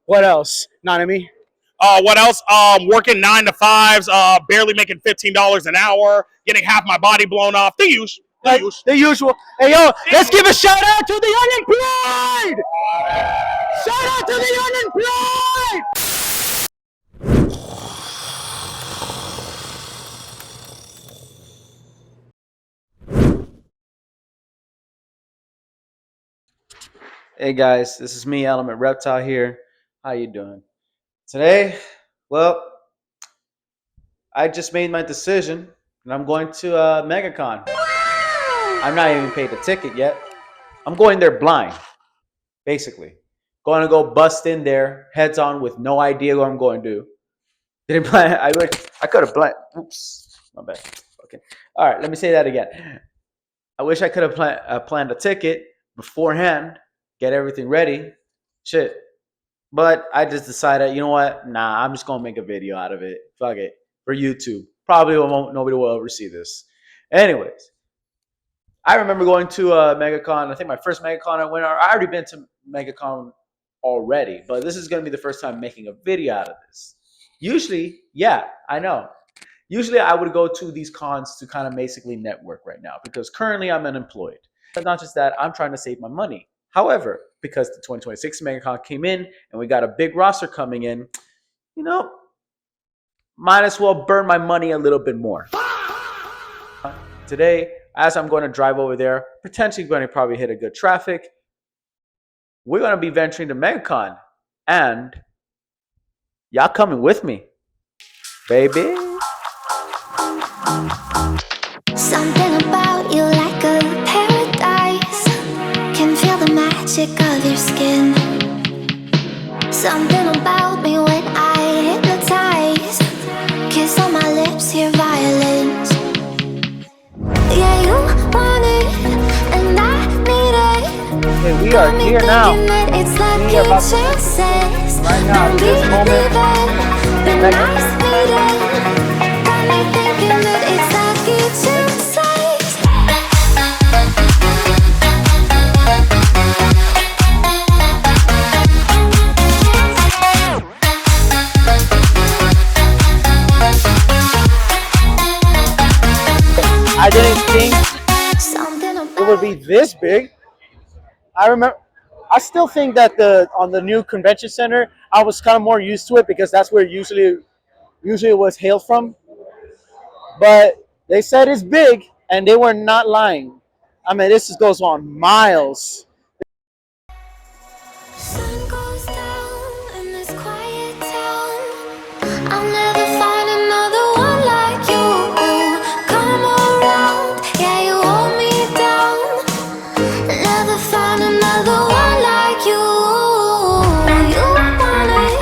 What else? Not me. What else? Working 9 to 5s, barely making $15 an hour, getting half my body blown off. The usual. The usual. Hey, yo, let's give a shout out to the unemployed! Shout out to the unemployed! Hey guys, this is me, Element Reptile here. How you doing? Today, well, I just made my decision and I'm going to Megacon. I'm not even paid the ticket yet. I'm going there blind, basically. Going to go bust in there, heads on, with no idea what I'm going to do. Didn't plan. I could have planned. Oops, my bad. Okay. All right. Let me say that again. I wish I could have planned a ticket beforehand, get everything ready, shit. But I just decided, you know what? Nah, I'm just gonna make a video out of it. Fuck it, for YouTube. Probably won't. Nobody will ever see this. Anyways, I remember going to Megacon. I think my first Megacon I went. I already been to Megacon already, but this is gonna be the first time making a video out of this. Usually, yeah, I know. Usually, I would go to these cons to kind of basically network right now because currently I'm unemployed. But not just that, I'm trying to save my money. However, because the 2026 Megacon came in and we got a big roster coming in, you know, might as well burn my money a little bit more. Today, as I'm going to drive over there, potentially going to probably hit a good traffic, we're going to be venturing to Megacon. And y'all coming with me, baby. Something about you like a paradise. Can feel the magic of your skin. Something about me when I hypnotize. Kiss on my lips, hear violins. Yeah, you want it, and I need it. Okay, we are here now. It's like We are about to says. right now, Don't this moment. believe it, the nice meeting. Got me thinking that it's like it says. I didn't think it would be this big. I still think that on the new convention center, I was kind of more used to it because that's where usually it was hailed from. But they said it's big, and they were not lying. I mean, this just goes on miles. Sun goes down in this quiet town. I'll never find another one like you. Come around, yeah, you hold me down. Never find another one like you. You want it,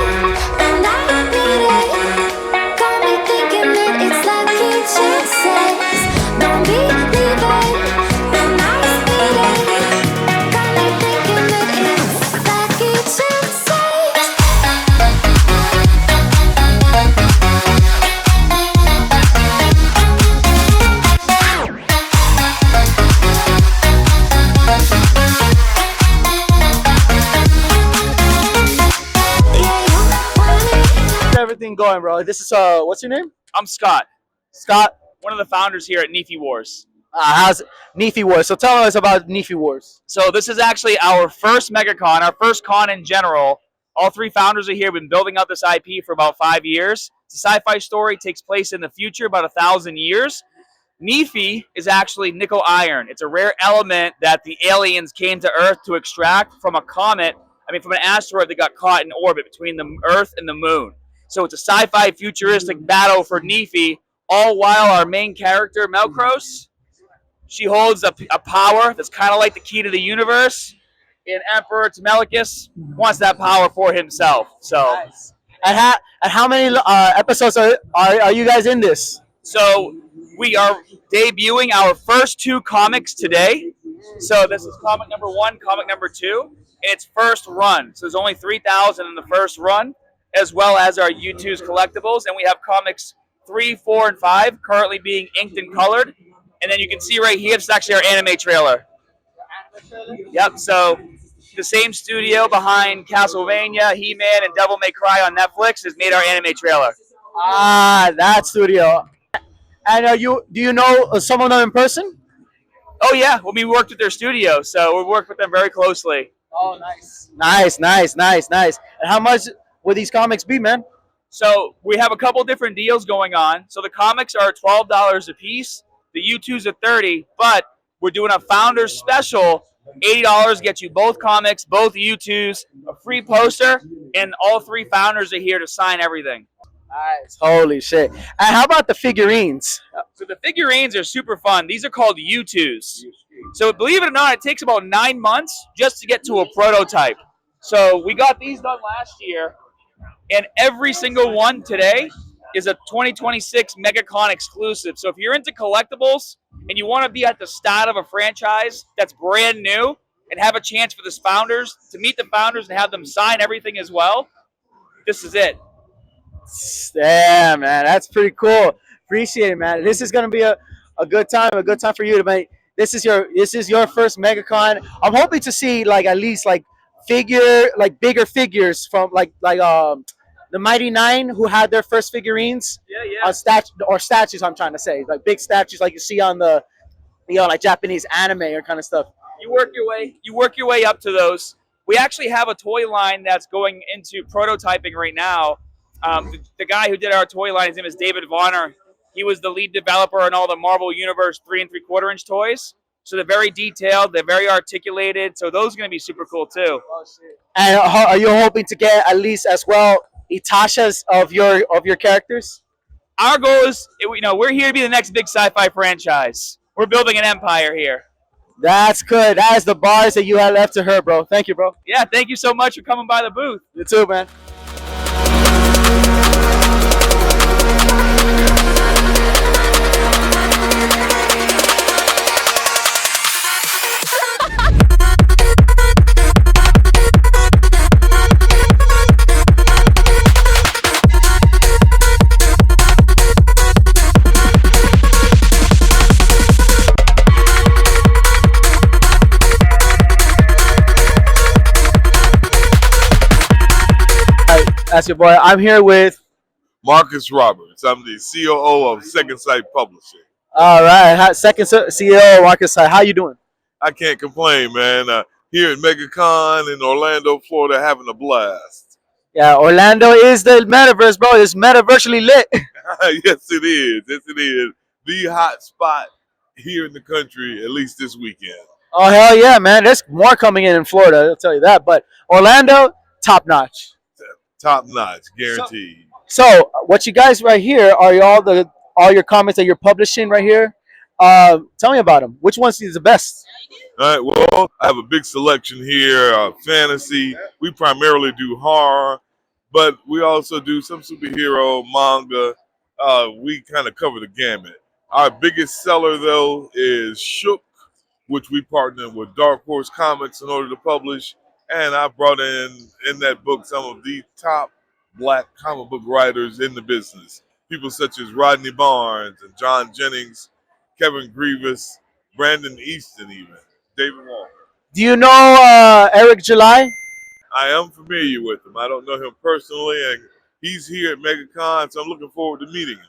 and I need it. Got me thinking that it's like it just says. Don't believe it, and I need it. Got me thinking that it's like it just says. Yeah, you want it. Everything going, bro. This is what's your name? I'm Scott, Scott. one of the founders here at Nefi Wars. How's Nefi Wars? So tell us about Nefi Wars. So this is actually our first Megacon, our first con in general. All three founders are here. We've been building out this IP for about 5 years. It's a sci-fi story, takes place in the future, about 1,000 years. Nefi is actually nickel iron. It's a rare element that the aliens came to Earth to extract from a comet, from an asteroid that got caught in orbit between the Earth and the Moon. So it's a sci-fi futuristic battle for Nefi, all while our main character, Melkros, she holds a power that's kind of like the key to the universe. And Emperor Temelicus wants that power for himself. So, Nice. And how many episodes are you guys in this? so we are debuting our first 2 comics today. So this is comic number 1, comic number 2, and it's first run. So there's only 3,000 in the first run, as well as our U2's collectibles. And we have comics 3, 4, and 5 currently being inked and colored. And then you can see right here, this is actually our anime trailer. Yep, so the same studio behind Castlevania, He-Man, and Devil May Cry on Netflix has made our anime trailer. Ah, that studio. And do you know some of them in person? Oh yeah, well, we worked with their studio, so we worked with them very closely. Oh, nice. Nice. And how much would these comics be, man? So we have a couple different deals going on. So the comics are $12 a piece. The U2s are $30, but we're doing a founders special. $80 gets you both comics, both U2s, a free poster, and all three founders are here to sign everything. Nice. Holy shit. And how about the figurines? So the figurines are super fun. These are called U2s. So believe it or not, it takes about 9 months just to get to a prototype. So we got these done last year, and every single one today is a 2026 Megacon exclusive. So if you're into collectibles and you want to be at the start of a franchise that's brand new and have a chance for the founders to meet the founders and have them sign everything as well, this is it. Damn, man, that's pretty cool. Appreciate it, man. This is gonna be a good time for you to make. This is your first MegaCon. I'm hoping to see like at least like bigger figures from the Mighty Nine who had their first figurines. Yeah. Statues. I'm trying to say like big statues like you see on the like Japanese anime or kind of stuff. You work your way up to those. We actually have a toy line that's going into prototyping right now. The guy who did our toy line, his name is David Vonner. He was the lead developer on all the Marvel Universe 3 3/4 inch toys. So they're very detailed, they're very articulated. So those are going to be super cool too. And are you hoping to get at least as well Itashas of your characters? Our goal is, we're here to be the next big sci-fi franchise. We're building an empire here. That's good. That is the bars that you had left to her, bro. Thank you, bro. Yeah, thank you so much for coming by the booth. You too, man. That's your boy. I'm here with Marcus Roberts. I'm the COO of Second Sight Publishing. all right. Second CEO Marcus. How you doing? I can't complain, man. Here at Megacon in Orlando, Florida, having a blast. Yeah, Orlando is the metaverse, bro. It's metaversally lit. Yes, it is. Yes, it is. The hot spot here in the country, at least this weekend. Oh hell yeah, man! There's more coming in Florida. I'll tell you that. But Orlando, top notch. Top notch, guaranteed. So what you guys right here are all your comments that you're publishing right here. Tell me about them. Which one's the best? All right, well, I have a big selection here. Fantasy. We primarily do horror, but we also do some superhero, manga. We kind of cover the gamut. Our biggest seller, though, is Shook, which we partner with Dark Horse Comics in order to publish. And I brought in that book some of the top black comic book writers in the business. People such as Rodney Barnes and John Jennings, Kevin Grievous, Brandon Easton even, David Walker. Do you know Eric July? I am familiar with him. I don't know him personally, and he's here at MegaCon, so I'm looking forward to meeting him.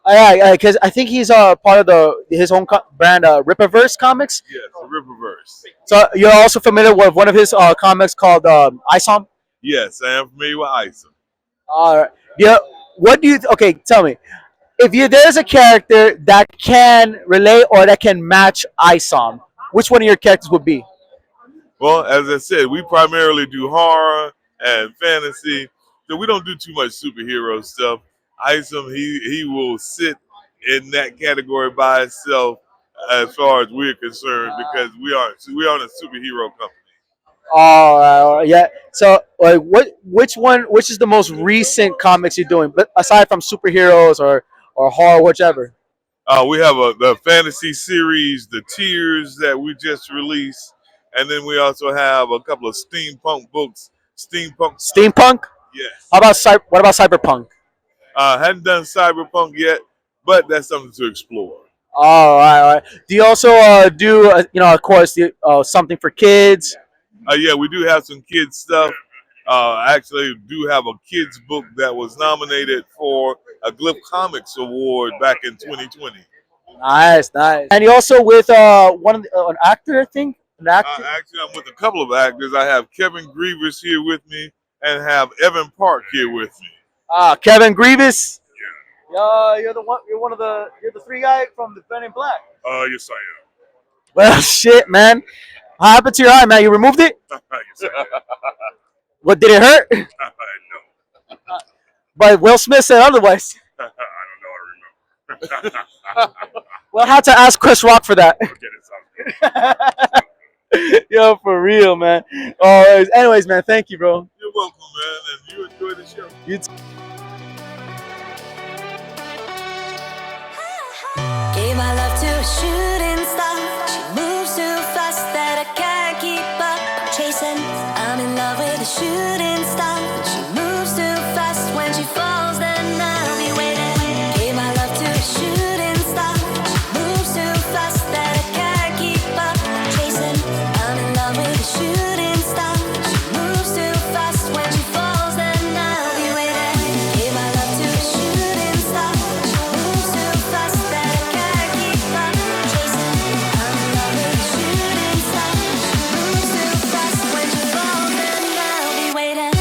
Yeah, because I think he's part of his own brand, Rippaverse Comics. Yes, the Riververse. So you're also familiar with one of his comics called Isom? Yes, I am familiar with Isom. All right. Yeah. What do you? Okay, tell me. If there's a character that can relate or that can match Isom, which one of your characters would be? Well, as I said, we primarily do horror and fantasy, so we don't do too much superhero stuff. Isom, he will sit in that category by itself as far as we're concerned because we aren't a superhero company. All right, yeah. So, like, which is the most recent comics you're doing, but aside from superheroes or horror, whichever? We have the fantasy series, the Tears that we just released, and then we also have a couple of steampunk books. Steampunk? Yes. What about cyberpunk? Hadn't done cyberpunk yet, but that's something to explore. All right. Do you also do of course, something for kids? Yeah, we do have some kids stuff. Actually, do have a kids book that was nominated for a Glyph Comics Award back in 2020. Nice, nice. And you also with one of an actor, I think. An actor. Actually, I'm with a couple of actors. I have Kevin Grievous here with me, and have Evan Park here with me. Kevin Grievous. You're the one. You're the three guy from the Men in Black. Yes, I am. Well, shit, man. What happened to your eye, man? You removed it? Yes, I am. What, did it hurt? No. But Will Smith said otherwise. I don't know. I remember. Well, I had to ask Chris Rock for that. Okay, that sounds good. Yo, for real, man. Anyways, man, thank you, bro. You're welcome, man, and you enjoy the show. You too. Gave my love to a shooting star. She moves too fast that I can't keep up. Chasing, I'm in love with a shooting star. She moves too fast when she falls, then I'll be waiting. Gave my love to a shooting star. She moves too fast that I can't keep up. Chasing, I'm in love with a shooting star. She moves too fast when she falls, then I'll be waiting. Gave my love to a shooting star. She moves too fast that I can't keep up. Chasing, I'm in love with a shooting star. She moves too fast when she falls, then I'll be waiting.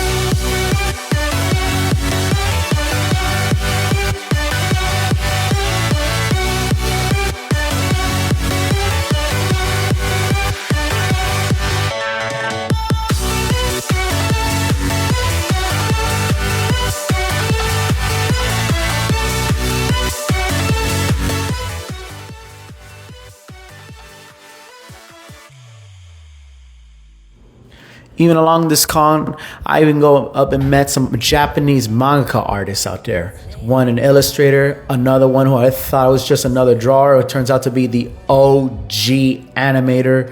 Even along this con, I even go up and met some Japanese manga artists out there. One an illustrator, another one who I thought was just another drawer. It turns out to be the OG animator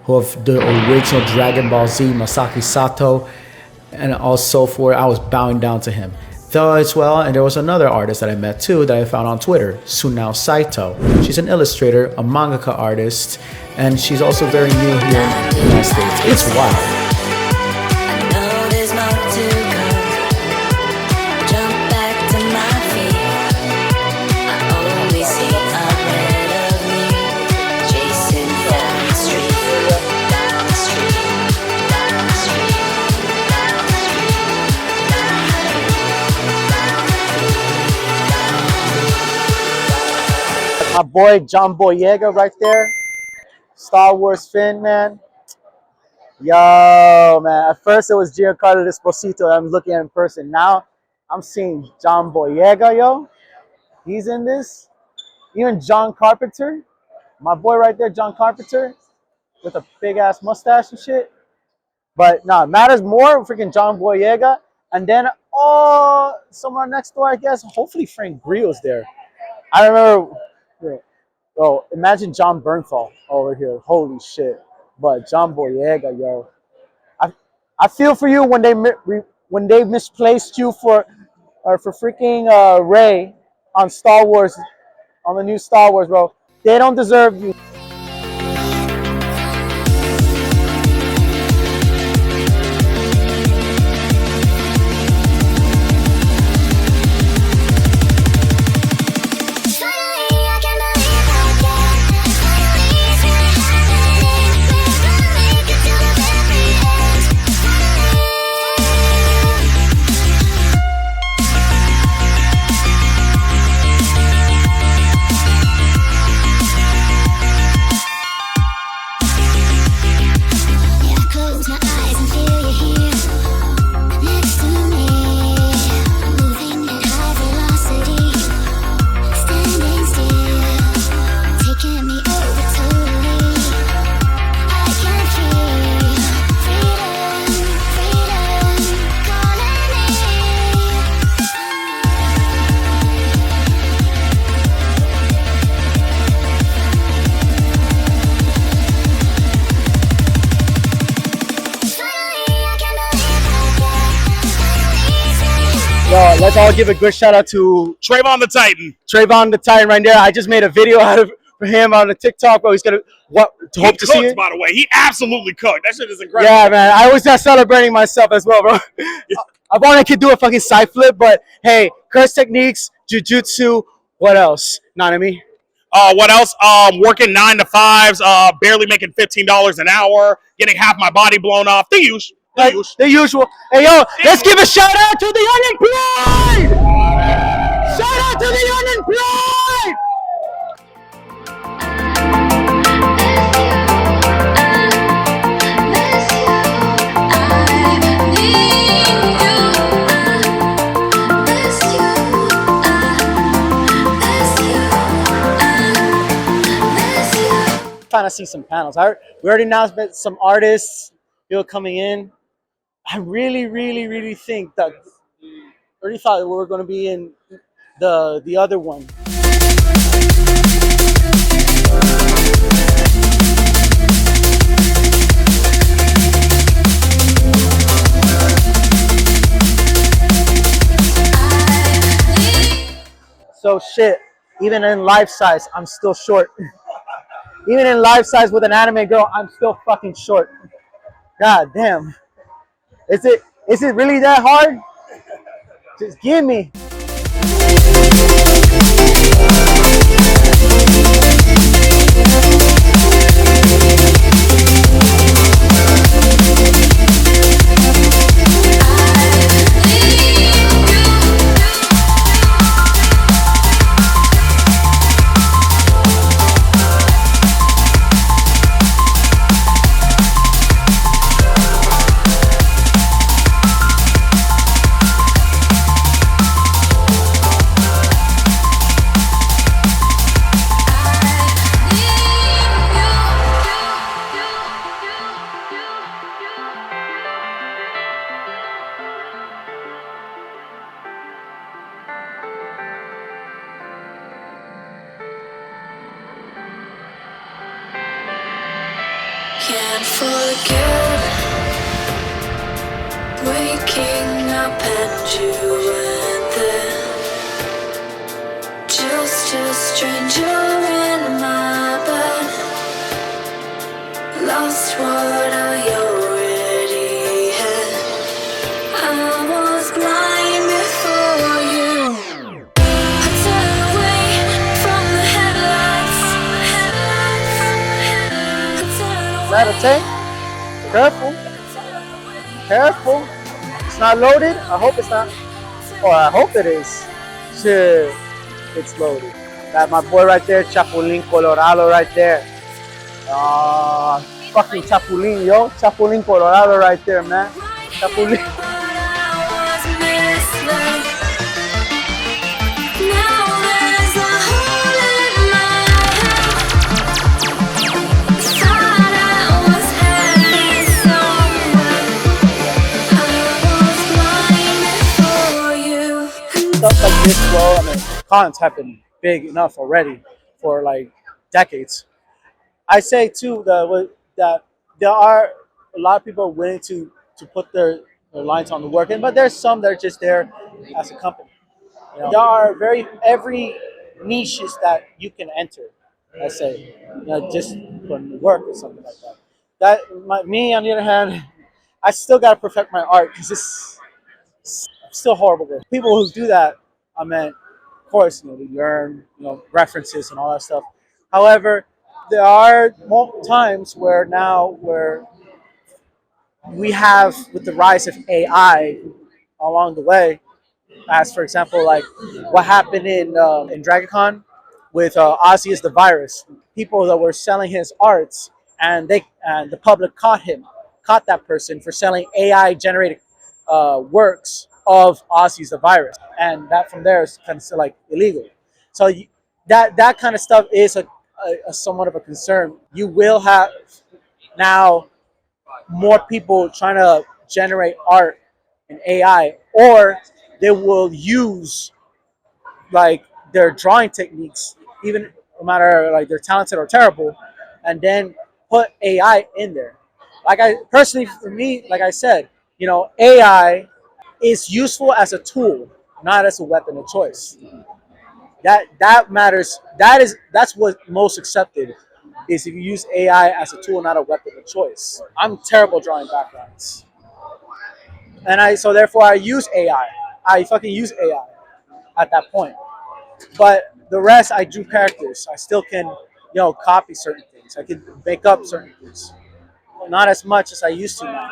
of the original Dragon Ball Z, Masaki Sato, and also for I was bowing down to him. Though as well, and there was another artist that I met too that I found on Twitter, Sunao Saito. She's an illustrator, a mangaka artist, and she's also very new here in the United States. It's wild. I know there's more to come. Jump back to my feet. I only see ahead of me. Chasing down the street, down the street, down the street, down the street, My boy John Boyega right there. Star Wars fan, man. Yo, man. At first it was Giancarlo Esposito that I'm looking at in person. Now I'm seeing John Boyega, yo. He's in this. Even John Carpenter. My boy right there, John Carpenter, with a big ass mustache and shit. But no, it matters more. Freaking John Boyega. And then, someone next door, I guess. Hopefully Frank Grillo's there. I remember, oh, imagine John Bernthal over here. Holy shit. But John Boyega, yo. I feel for you when they misplaced you for freaking Ray on Star Wars, on the new Star Wars, bro. They don't deserve you. Let's all give a good shout out to Trayvon the Titan. Trayvon the Titan right there. I just made a video out of for him on the TikTok, bro. He's gonna hope to see cooked, it. by the way. He absolutely cooked. That shit is incredible. Yeah, man. I was just celebrating myself as well, bro. I thought I could do a fucking side flip, but hey, curse techniques, jujutsu. What else? Know what I mean? What else? Working 9 to 5s, barely making $15 an hour, getting half my body blown off. The usual. Like, the usual. Hey, yo, let's give a shout out to the unemployed! Shout out to the unemployed! Trying to see some panels. We already announced some artists, coming in. I really think that. Already thought we were going to be in the other one. So shit. Even in life size, I'm still short. Even in life size with an anime girl, I'm still fucking short. God damn. Is it really that hard? Just give me. Can't forget waking up and you were there. Just a stranger in my bed. Lost what I already had. I was blind before you. I turned away from the headlights. Is that a tank? Careful. Careful. It's not loaded. I hope it's not. Or I hope it is. Shit. It's loaded. Got my boy right there, Chapulín Colorado right there. Fucking Chapulín, yo. Chapulín Colorado right there, man. Chapulín. Stuff like this, bro. I mean, cons have been big enough already for like decades. I say too that there are a lot of people willing to put their lines on the work in, but there's some that are just there as a company. There are every niches that you can enter. I say, just put in the work or something like that. Me on the other hand, I still gotta perfect my art because it's still horrible. There, people who do that, I mean, of course, they learn, references and all that stuff. However, there are times where we have, with the rise of AI along the way, as for example, like what happened in DragonCon with Ozzy as the virus. People that were selling his arts, and the public caught that person for selling AI generated works of Ozzy as the virus, and that from there is kind of like illegal. So that kind of stuff is a somewhat of a concern. You will have now more people trying to generate art in AI, or they will use like their drawing techniques, even no matter like they're talented or terrible, and then put AI in there. Like I personally, for me, like I said, AI is useful as a tool, not as a weapon of choice. That matters. That's what most accepted is if you use AI as a tool, not a weapon of choice. I'm terrible drawing backgrounds, and so therefore I use AI. I fucking use AI at that point. But the rest, I do characters. I still can, copy certain things. I can make up certain things. Not as much as I used to now.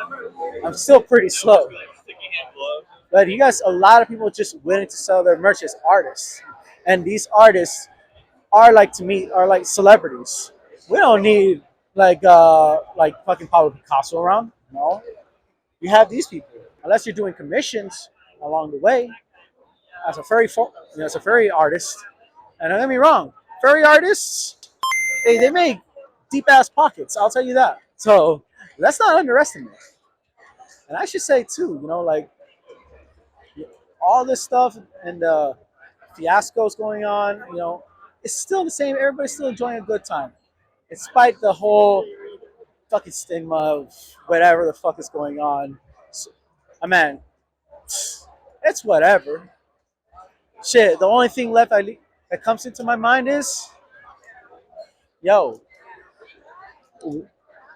I'm still pretty slow. But you guys, a lot of people just willing to sell their merch as artists, and these artists are like to me are like celebrities. We don't need like fucking Pablo Picasso around. No, you have these people unless you're doing commissions along the way as a as a furry artist. And don't get me wrong, furry artists they make deep ass pockets. I'll tell you that. So let's not underestimate. And I should say too, like all this stuff and the fiascos going on, it's still the same. Everybody's still enjoying a good time, despite the whole fucking stigma of whatever the fuck is going on. So, man, it's whatever. Shit, the only thing left that comes into my mind is, yo,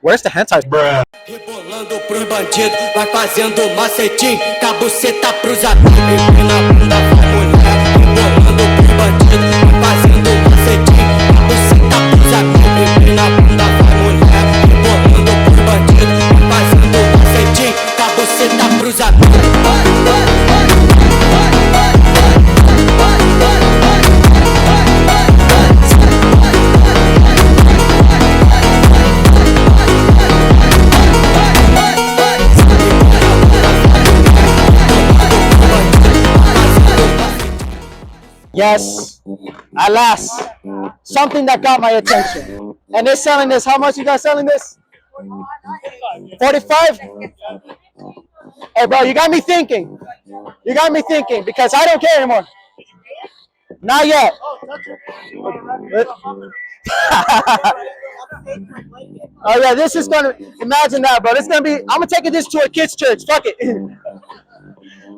where's the hentai? Bruh. Rebolando pros bandidos, vai fazendo macetinho, cabuceta pros amigos, empina a bunda, vai mulher. Rebolando pros bandidos, vai fazendo macetinho, cabuceta pros amigos, empina a bunda, vai mulher. Rebolando pros bandidos, vai fazendo macetinho, cabuceta pros amigos. Yes, at last, something that got my attention. And they're selling this. How much you guys selling this? 45? Hey, bro, you got me thinking. You got me thinking because I don't care anymore. Not yet. Oh, yeah, this is going to, imagine that, bro. This is going to be, I'm going to take this to a kid's church. Fuck it.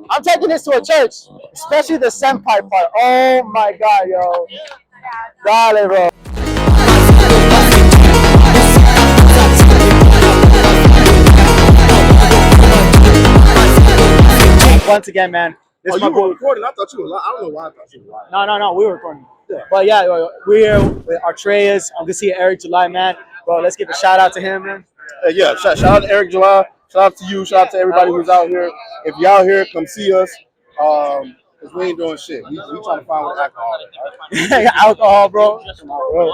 I'm taking this to a church, especially the senpai part. Oh my god, yo. Dale, bro. Once again, man. This you were recording? I thought you were live. I don't know why I thought you were live. No, we were recording. Yeah. But yeah, we're here with Artreyas. I'm gonna see Eric July, man. Bro, let's give a shout out to him, man. Yeah, shout out to Eric July. Shout out to you. Shout out to everybody who's out here. If y'all out here, come see us. Cause we ain't doing shit. We trying to find what alcohol is. Right? Alcohol, bro. Come on, bro.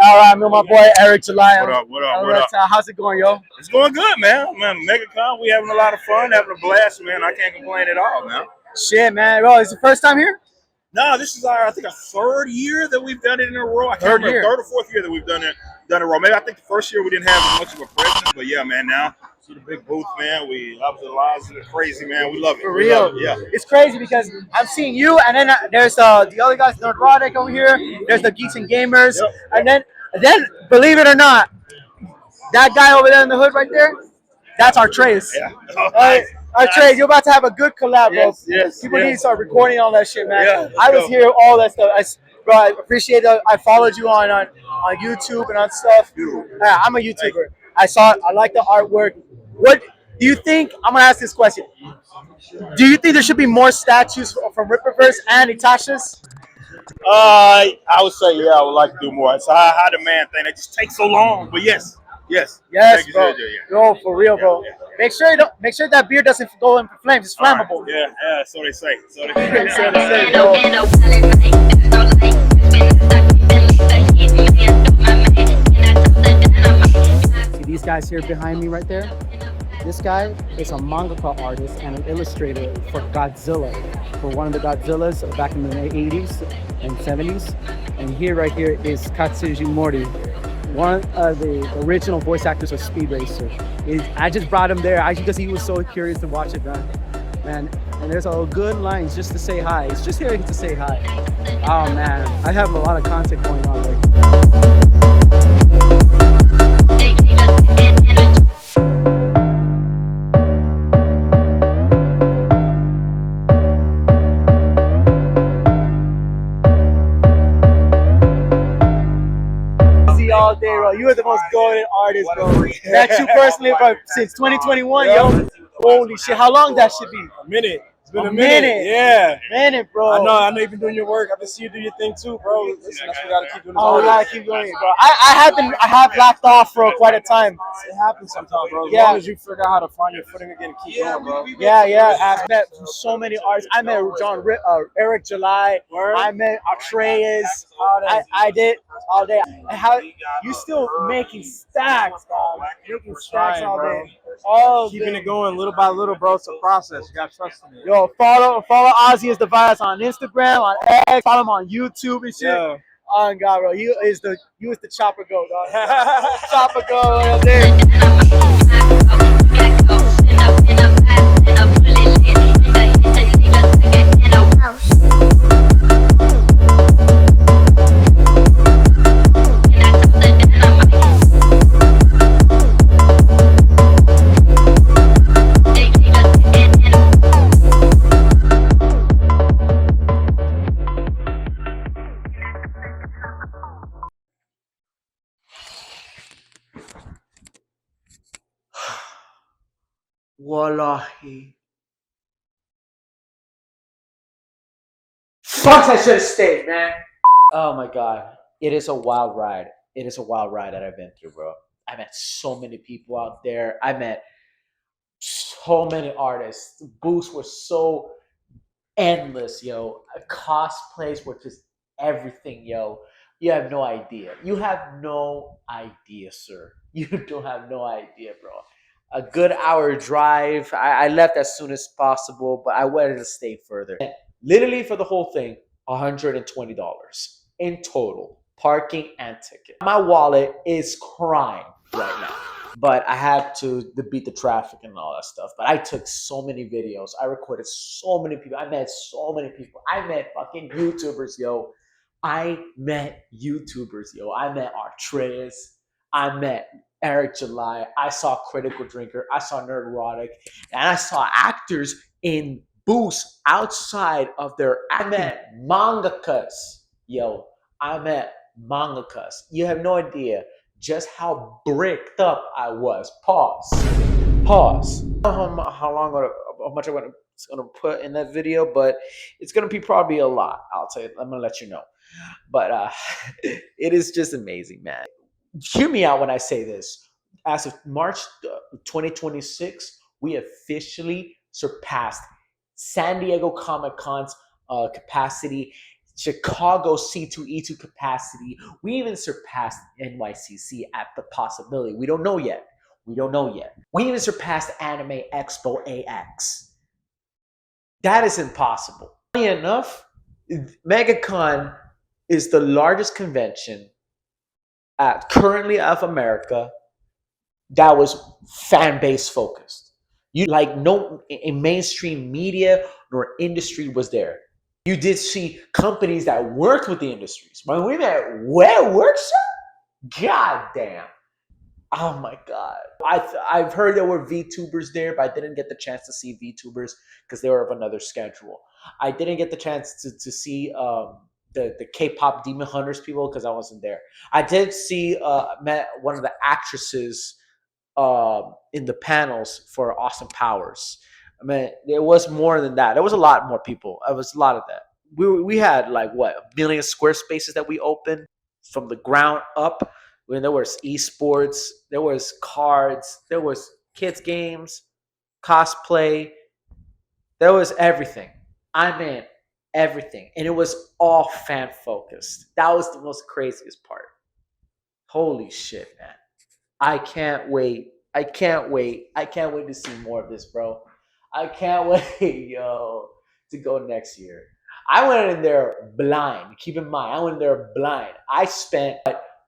All right, I'm with my boy Eric July. What up? How's it going, yo? It's going good, man. Megacon, we having a lot of fun, having a blast, man. I can't complain at all, man. Shit, man. Bro, is it the first time here? No, this is I think, our third year that we've done it in a row. I can't remember, third or fourth year that we've done it in a row. Maybe I think the first year we didn't have as much of a presence, but yeah, man, now see the big booth, man. We love the lives and the crazy, man. We love it. For real. Yeah. It's crazy because I'm seeing you, and then there's the other guys, Neurotic over here. There's the Geeks and Gamers. Yep. And then, believe it or not, that guy over there in the hood right there, that's Artreyas. Yeah. Artreyas, you're about to have a good collab, bro. Yes. People need to start recording all that shit, man. Yeah, I was here, all that stuff. Bro, I appreciate it. I followed you on YouTube and on stuff. Yeah, I'm a YouTuber. I like the artwork. What do you think? I'm gonna ask this question. Do you think there should be more statues from Rippaverse and Itasha's? I would say, yeah, I would like to do more. It's a high demand thing. It just takes so long. But yes, bro. No, for real, bro. Yeah. Make sure that beer doesn't go into flames. It's flammable. Right. Yeah, so they say. See these guys here behind me right there? This guy is a mangaka artist and an illustrator for Godzilla, for one of the Godzillas back in the 80s and 70s. And right here is Katsuji Mori, one of the original voice actors of Speed Racer. I just brought him there because he was so curious to watch it, man. man. And there's all good lines just to say hi. It's just here to say hi. Oh man, I have a lot of content going on there. All day, bro. You are the most golden artist, bro. Met you personally, bro, since 2021, yo. Holy shit, how long that should be? A minute. It's been a minute. Yeah. Minute, bro. I know you've been doing your work. I can see you do your thing too, bro. Listen, that's what we gotta keep doing. Oh, we gotta keep going, bro. I have lacked off for quite a time. It happens sometimes, bro. As Yeah. long as you figure out how to find your footing again, keep going, bro. Yeah. I've met so many artists. I met Eric July. Word. I met Atreus. I did all day. And how you still making stacks, dog? Making stacks Trying, all bro. day. Oh, Keeping it going little by little, bro. It's a process. You gotta trust in it. Yo, follow Ozzy is the virus on Instagram, on X, follow him on YouTube and shit. Yeah. Oh God, bro, you is the chopper go, dog. Chopper go up there. Wallahi. Fuck, I should have stayed, man. Oh my God. It is a wild ride. It is a wild ride that I've been through, bro. I met so many people out there. I met so many artists. The booths were so endless, yo. Cosplays were just everything, yo. You have no idea. You have no idea, sir. You don't have no idea, bro. A good hour drive. I left as soon as possible, but I wanted to stay further. Literally for the whole thing, $120 in total, parking and ticket. My wallet is crying right now, but I had to beat the traffic and all that stuff. But I took so many videos. I recorded so many people. I met so many people. I met fucking YouTubers, yo. I met Artreus. I met Eric July. I saw Critical Drinker. I saw Nerd Erotic. And I saw actors in booths outside of their. I met mangakas. Yo, I met mangakas. You have no idea just how bricked up I was. Pause. I don't know how much I'm gonna put in that video, but it's gonna be probably a lot. I'm gonna let you know. But it is just amazing, man. Hear me out when I say this. As of March 2026, we officially surpassed San Diego Comic-Con's capacity, Chicago C2E2 capacity. We even surpassed NYCC at the possibility. We don't know yet. We even surpassed Anime Expo AX. That is impossible. Funny enough, Megacon is the largest convention currently of America that was fan base focused. No in mainstream media nor industry was there. You did see companies that worked with the industries. When we met Web Workshop, god damn. Oh my God. I've heard there were VTubers there, but I didn't get the chance to see VTubers because they were of another schedule. I didn't get the chance to see the K-pop Demon Hunters people because I wasn't there. I did see met one of the actresses in the panels for Austin Powers. I mean, there was more than that. There was a lot more people. It was a lot of that. We had like what, 1 million square spaces that we opened from the ground up. When there was esports, there was cards, there was kids games, cosplay, there was everything. I mean, everything, and it was all fan focused. That was the most craziest part. Holy shit, man! I can't wait to see more of this, bro. I can't wait, yo, to go next year. I went in there blind. Keep in mind, I went in there blind.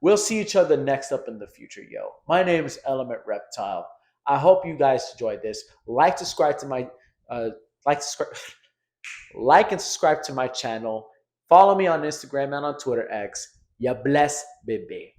We'll see each other next up in the future, yo. My name is Element Reptile. I hope you guys enjoyed this. Like, subscribe to my like and subscribe to my channel. Follow me on Instagram and on Twitter X. Ya bless, baby.